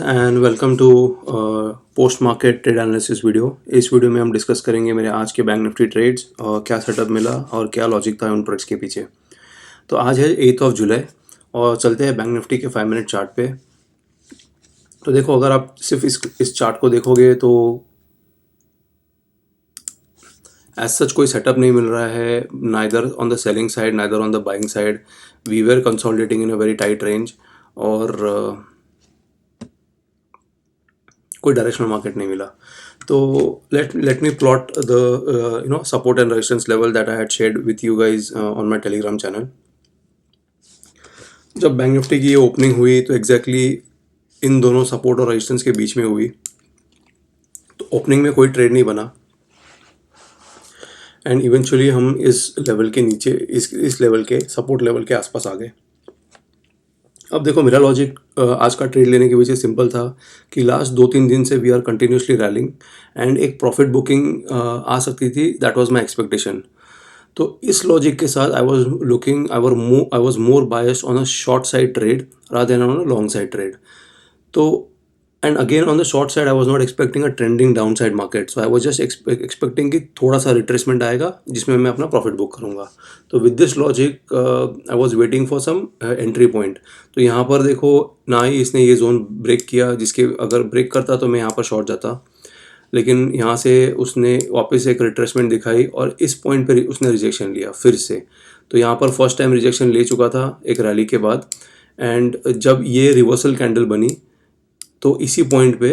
And welcome to post market trade analysis video. इस video में हम डिस्कस करेंगे मेरे आज के बैंक निफ्टी ट्रेड्स और क्या सेटअप मिला और क्या लॉजिक था उन प्रोडक्ट्स के पीछे। तो आज है 8 जुलाई और चलते हैं बैंक निफ्टी के 5 मिनट चार्ट पे। तो देखो, अगर आप सिर्फ इस चार्ट को देखोगे तो एज सच कोई सेटअप नहीं मिल रहा है, neither on the selling side neither on the buying side. We were consolidating in a very tight range और कोई डायरेक्शनल मार्केट नहीं मिला। तो let me plot the support and resistance level that I had shared with you guys on my Telegram channel. जब bank nifty की ये opening हुई तो एग्जैक्टली इन दोनों सपोर्ट और रेजिस्टेंस के बीच में हुई। तो ओपनिंग में कोई ट्रेड नहीं बना एंड इवेंचुअली हम इस लेवल के नीचे इस लेवल के सपोर्ट लेवल के आसपास आ गए। अब देखो, मेरा लॉजिक आज का ट्रेड लेने की वजह सिंपल था कि लास्ट 2-3 दिन से we are continuously rallying and एक प्रॉफिट बुकिंग आ सकती थी। That was my expectation. तो इस लॉजिक के साथ I was more biased on a short side trade rather than on a long side trade. तो and again on the short side I was not expecting a trending down side market, so I was just expecting कि थोड़ा सा retracement आएगा जिसमें मैं अपना profit book करूंगा। तो with this logic I was waiting for some entry point. तो यहाँ पर देखो, ना ही इसने ये जोन ब्रेक किया जिसके अगर ब्रेक करता तो मैं यहाँ पर शॉर्ट जाता, लेकिन यहाँ से उसने वापस एक रिट्रेसमेंट दिखाई और इस पॉइंट पर उसने रिजेक्शन लिया फिर से। तो यहाँ पर फर्स्ट टाइम रिजेक्शन ले चुका था एक रैली के बाद एंड जब ये रिवर्सल कैंडल बनी तो इसी पॉइंट पे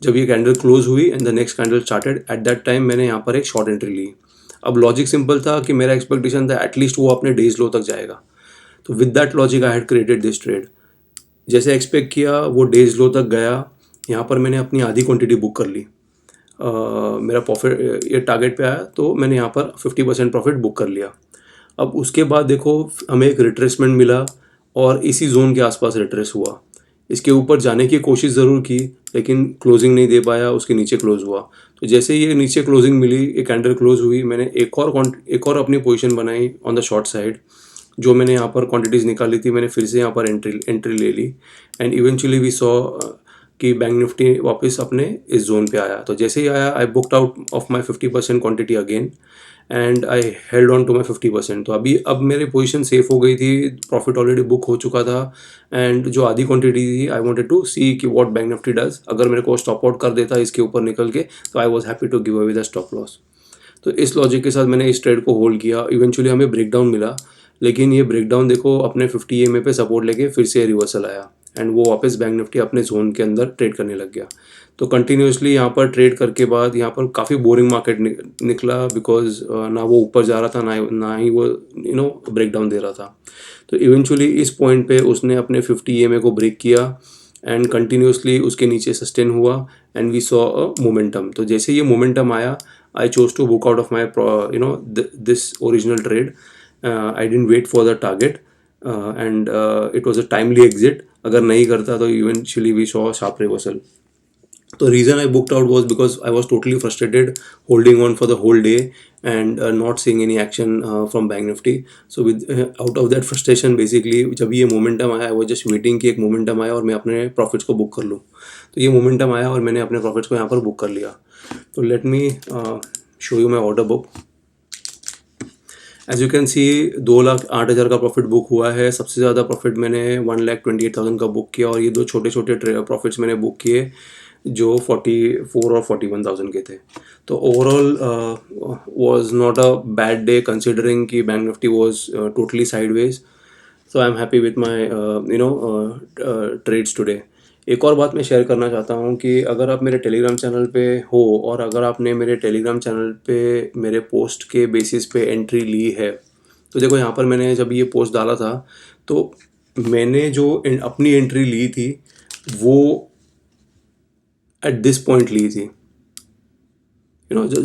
जब ये कैंडल क्लोज हुई and the next candle started, at that time मैंने यहाँ पर एक शॉर्ट एंट्री ली। अब लॉजिक सिंपल था कि मेरा एक्सपेक्टेशन था एटलीस्ट वो अपने डेज लो तक जाएगा। तो with that logic I had created this trade. जैसे एक्सपेक्ट किया वो डेज लो तक गया। यहाँ पर मैंने अपनी आधी क्वांटिटी बुक कर ली। मेरा प्रॉफिट ये टारगेट पे आया तो मैंने यहाँ पर 50% प्रॉफिट बुक कर लिया। अब उसके बाद देखो, हमें एक रिट्रेसमेंट मिला और इसी जोन के आसपास रिट्रेस हुआ। इसके ऊपर जाने की कोशिश ज़रूर की लेकिन क्लोजिंग नहीं दे पाया, उसके नीचे क्लोज हुआ। तो जैसे ये नीचे क्लोजिंग मिली, एक कैंडल क्लोज हुई, मैंने एक और अपनी पोजीशन बनाई ऑन द शॉर्ट साइड। जो मैंने यहाँ पर क्वांटिटीज़ निकाली थी मैंने फिर से यहाँ पर एंट्री ले ली एंड इवेंचुअली वी सॉ कि बैंक निफ्टी वापस अपने इस जोन पे आया। तो जैसे ही आया I booked out of my 50% quantity again and I held on to my 50%। तो अब मेरी पोजीशन सेफ हो गई थी, प्रॉफिट ऑलरेडी बुक हो चुका था एंड जो आधी क्वांटिटी थी आई वांटेड टू सी कि व्हाट बैंक निफ्टी डज। अगर मेरे को स्टॉप आउट कर देता इसके ऊपर निकल के तो I was happy to give away the stop loss. तो इस लॉजिक के साथ मैंने इस ट्रेड को होल्ड किया। इवेंचुअली हमें ब्रेकडाउन मिला, लेकिन ये ब्रेकडाउन देखो अपने 50 EMA पे सपोर्ट लेके फिर से रिवर्सल आया एंड वो वापस बैंक निफ्टी अपने जोन के अंदर ट्रेड करने लग गया। तो कंटिन्यूसली यहाँ पर ट्रेड करके बाद यहाँ पर काफ़ी बोरिंग मार्केट निकला बिकॉज ना वो ऊपर जा रहा था ना ही वो ब्रेकडाउन दे रहा था। तो इवेंचुअली इस पॉइंट पे उसने अपने 50 EMA को ब्रेक किया एंड कंटिन्यूसली उसके नीचे सस्टेन हुआ and we saw a momentum. तो जैसे ये मोमेंटम आया I chose to book out of my this original trade. I didn't wait for the target and it was a timely exit. अगर नहीं करता तो eventually we saw sharp reversal. तो reason I booked out was because I was totally frustrated holding on for the whole day and not seeing any action from Bank Nifty. So with out of that frustration basically जब ये momentum आया I was just waiting कि एक momentum आया और मैं अपने profits को बुक कर लूँ। तो ये मोमेंटम आया और मैंने अपने प्रॉफिट्स को यहाँ पर बुक कर लिया। तो let me show you my order book. As you can see 2,08,000 का प्रॉफिट बुक हुआ है। सबसे ज़्यादा प्रॉफिट मैंने 1,28,000 का बुक किया और ये दो छोटे छोटे प्रॉफिट्स मैंने बुक किए जो 44 और 41,000 के थे। तो overall was not a bad day considering कि bank Nifty was totally sideways. So I am happy with my trades today. एक और बात मैं शेयर करना चाहता हूँ कि अगर आप मेरे टेलीग्राम चैनल पे हो और अगर आपने मेरे टेलीग्राम चैनल पे मेरे पोस्ट के बेसिस पे एंट्री ली है, तो देखो यहाँ पर मैंने जब ये पोस्ट डाला था तो मैंने जो अपनी एंट्री ली थी वो एट दिस पॉइंट ली थी,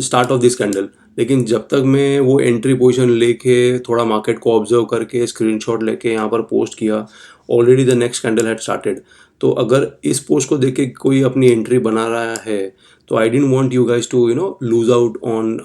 स्टार्ट ऑफ दिस कैंडल। लेकिन जब तक मैं वो एंट्री पोजीशन लेके थोड़ा मार्केट को ऑब्जर्व करके स्क्रीनशॉट लेके यहाँ पर पोस्ट किया, already the next candle had started. तो अगर इस पोस्ट को देख के कोई अपनी एंट्री बना रहा है तो I didn't want you guys to lose out on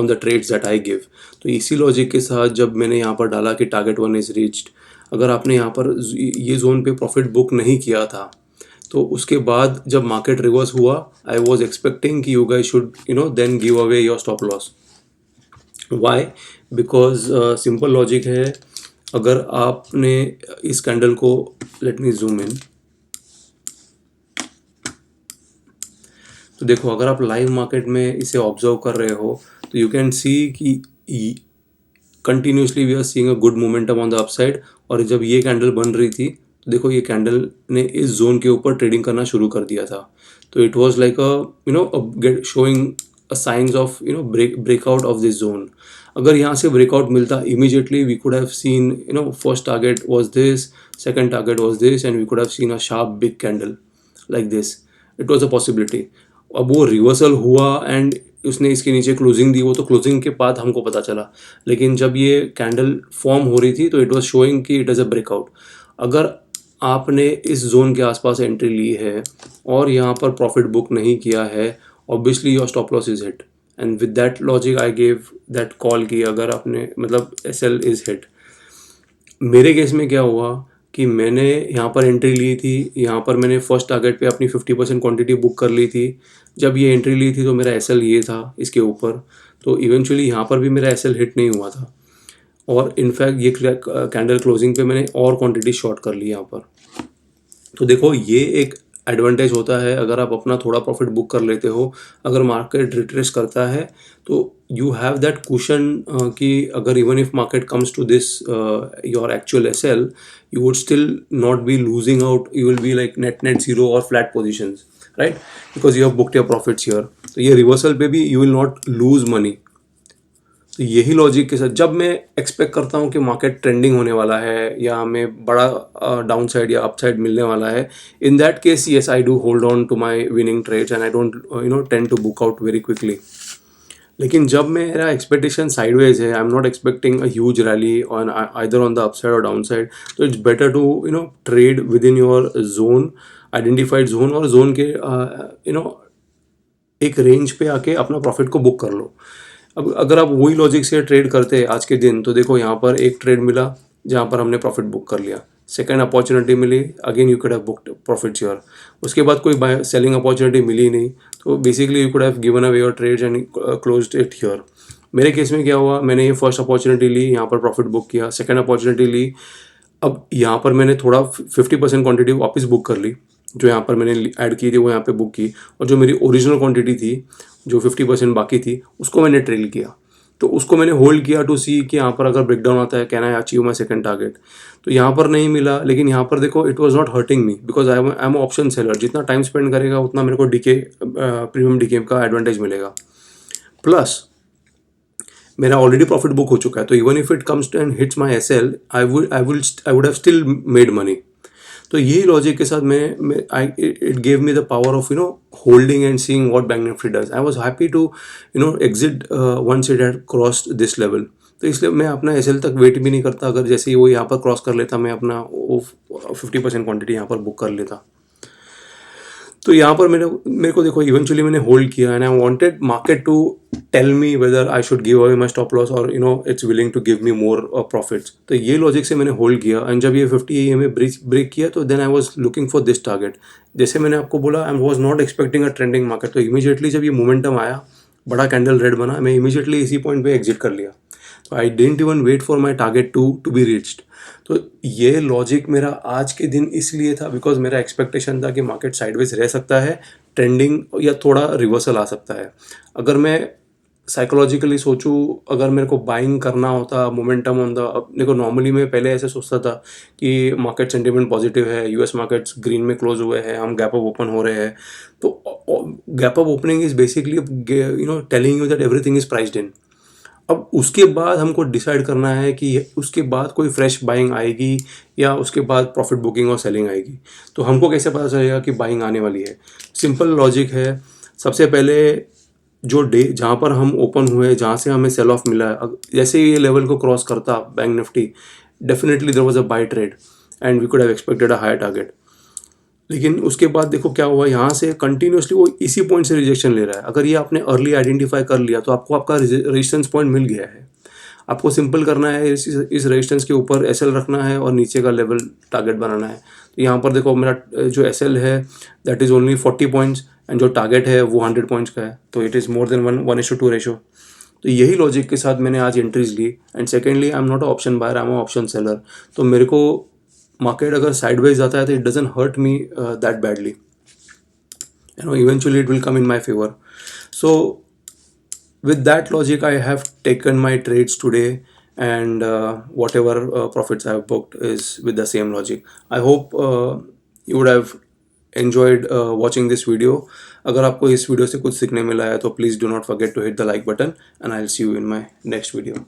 the trades that I give. तो इसी लॉजिक के साथ जब मैंने यहाँ पर डाला कि टारगेट 1 इज रीच्ड, अगर आपने यहाँ पर ये जोन पे प्रॉफिट बुक नहीं किया था, तो उसके बाद जब मार्केट रिवर्स हुआ, आई वॉज एक्सपेक्टिंग कि you guys should then give away your stop loss. Why? Because simple logic है. अगर आपने इस कैंडल को, लेट मी जूम इन, तो देखो अगर आप लाइव मार्केट में इसे ऑब्जर्व कर रहे हो तो यू कैन सी कि continuously we are seeing a good momentum on the upside. और जब ये कैंडल बन रही थी तो देखो ये कैंडल ने इस जोन के ऊपर ट्रेडिंग करना शुरू कर दिया था. तो it was like a showing a signs of breakout of this zone. अगर यहाँ से ब्रेकआउट मिलता immediately we could have seen first target was this, second target was this, and we could have seen a sharp big candle like this. It was a possibility. अब वो reversal हुआ and उसने इसके नीचे closing दी, वो तो closing के बाद हमको पता चला. लेकिन जब ये कैंडल फॉर्म हो रही थी तो इट वाज शोइंग कि इट इज़ अ ब्रेकआउट. अगर आपने इस जोन के आसपास एंट्री ली है और यहाँ पर प्रॉफिट बुक नहीं किया है, obviously your stop loss is hit. And with that logic I gave that call कि अगर आपने मतलब SL इज हिट. मेरे केस में क्या हुआ कि मैंने यहाँ पर एंट्री ली थी, यहाँ पर मैंने फर्स्ट टारगेट पे अपनी 50% क्वांटिटी बुक कर ली थी. जब ये एंट्री ली थी तो मेरा SL ये था इसके ऊपर. तो इवेंचुअली यहाँ पर भी मेरा SL हिट नहीं हुआ था, और इनफैक्ट ये कैंडल क्लोजिंग पे मैंने और क्वांटिटी शॉर्ट कर ली यहाँ पर. तो देखो ये एक एडवांटेज होता है अगर आप अपना थोड़ा प्रॉफिट बुक कर लेते हो. अगर मार्केट रिट्रेस करता है तो यू हैव दैट कुशन कि अगर even if market comes to this your actual SL, you would still not be losing out. You will be like net zero और flat positions, right, because you have booked your profits here. तो ये reversal पे भी you will not lose money. तो यही logic के साथ जब मैं एक्सपेक्ट करता हूँ कि मार्केट ट्रेंडिंग होने वाला है या हमें बड़ा डाउन साइड या अप साइड मिलने वाला है, in that case yes I do hold on to my winning trades and I don't tend to book out very quickly. लेकिन जब मेरा एक्सपेक्टेशन साइडवेज है, I am not expecting a huge rally on either on the upside और downside, तो it's better to trade within your zone, identified zone, और zone के एक range पे आके अपना प्रॉफिट को बुक कर लो. अब अगर आप वही लॉजिक से ट्रेड करते हैं आज के दिन, तो देखो यहाँ पर एक ट्रेड मिला जहाँ पर हमने प्रॉफिट बुक कर लिया. सेकंड अपॉर्चुनिटी मिली, again you could have booked profits here. उसके बाद कोई बाय सेलिंग अपॉर्चुनिटी मिली नहीं, तो basically you could have given away your trades and closed it here. मेरे केस में क्या हुआ, मैंने ये फर्स्ट अपॉर्चुनिटी ली, यहाँ पर प्रॉफिट बुक किया. सेकंड अपॉर्चुनिटी ली, अब यहाँ पर मैंने थोड़ा 50% क्वांटिटी वापस बुक कर ली. जो यहाँ पर मैंने ऐड की थी वो यहाँ पे बुक की, और जो मेरी ओरिजिनल क्वांटिटी थी जो 50% बाकी थी उसको मैंने ट्रेल किया. तो उसको मैंने होल्ड किया टू सी कि यहाँ पर अगर ब्रेकडाउन आता है can I achieve my second target. तो यहाँ पर नहीं मिला, लेकिन यहाँ पर देखो it was not hurting me because I am option seller. जितना टाइम स्पेंड करेगा उतना मेरे को डीके प्रीमियम डीके का एडवांटेज मिलेगा. प्लस मेरा ऑलरेडी प्रॉफिट बुक हो चुका है, तो even if it comes to and hits my SL, I would have still made money. तो यही लॉजिक के साथ मैं it gave me the power of holding and seeing what Bank Nifty does. I was happy to exit once it had crossed this level. तो इसलिए मैं अपना SL तक वेट भी नहीं करता. अगर जैसे ही वो यहाँ पर क्रॉस कर लेता, मैं अपना वो 50% क्वांटिटी यहाँ पर बुक कर लेता. तो यहाँ पर मेरे को देखो इवेंचुअली मैंने होल्ड किया and I wanted market to tell me whether I should give away my stop loss और it's willing to give me more profits. तो ये लॉजिक से मैंने होल्ड किया, एंड जब ये 50 EMA ब्रेक किया तो then I was looking for this target. जैसे मैंने आपको बोला, I was not expecting a trending market. तो इमीडिएटली जब ये मोमेंटम आया, बड़ा कैंडल रेड बना, मैं इमीडिएटली इसी पॉइंट पे एग्जिट कर लिया. तो I didn't even wait for my target to be reached. तो ये लॉजिक मेरा आज के दिन इसलिए था बिकॉज मेरा एक्सपेक्टेशन था कि मार्केट साइडवेज रह सकता है, ट्रेंडिंग या थोड़ा रिवर्सल आ सकता है. अगर मैं साइकोलॉजिकली सोचूं, अगर मेरे को बाइंग करना होता मोमेंटम ऑन द, देखो नॉर्मली मैं पहले ऐसे सोचता था कि मार्केट सेंटिमेंट पॉजिटिव है, US मार्केट्स ग्रीन में क्लोज हुए हैं, हम गैप अप ओपन हो रहे हैं. तो gap up opening is basically telling you that everything is priced इन. अब उसके बाद हमको डिसाइड करना है कि उसके बाद कोई फ्रेश बाइंग आएगी या उसके बाद प्रॉफिट बुकिंग और सेलिंग आएगी. तो हमको कैसे पता चलेगा कि बाइंग आने वाली है? सिंपल लॉजिक है. सबसे पहले जो डे जहाँ पर हम ओपन हुए, जहाँ से हमें सेल ऑफ मिला है, जैसे ये लेवल को क्रॉस करता Bank Nifty, definitely there was a buy trade and we could have expected a higher target. लेकिन उसके बाद देखो क्या हुआ, यहाँ से कंटिन्यूसली वो इसी पॉइंट से रिजेक्शन ले रहा है. अगर ये आपने अर्ली आइडेंटिफाई कर लिया तो आपको आपका रेजिस्टेंस पॉइंट मिल गया है. आपको सिंपल करना है, इस रेजिस्टेंस के ऊपर एसएल रखना है और नीचे का लेवल टारगेट बनाना है। तो यहाँ पर देखो मेरा जो एसएल है that is only 40 points and जो टारगेट है वो 100 पॉइंट्स का है, तो it is more than 1:2 ratio. तो यही लॉजिक के साथ मैंने आज एंट्रीज ली। And secondly I am not a option buyer, I am a option seller. तो मेरे को मार्केट अगर साइडवेज जाता है तो it doesn't hurt me that badly, eventually it will come in my favor. So with that logic I have taken my trades today, and whatever profits I have booked is with the same logic. I hope you would have enjoyed watching this video. अगर आपको इस video से कुछ सीखने मिला है तो please do not forget to hit the like button, and I will see you in my next video.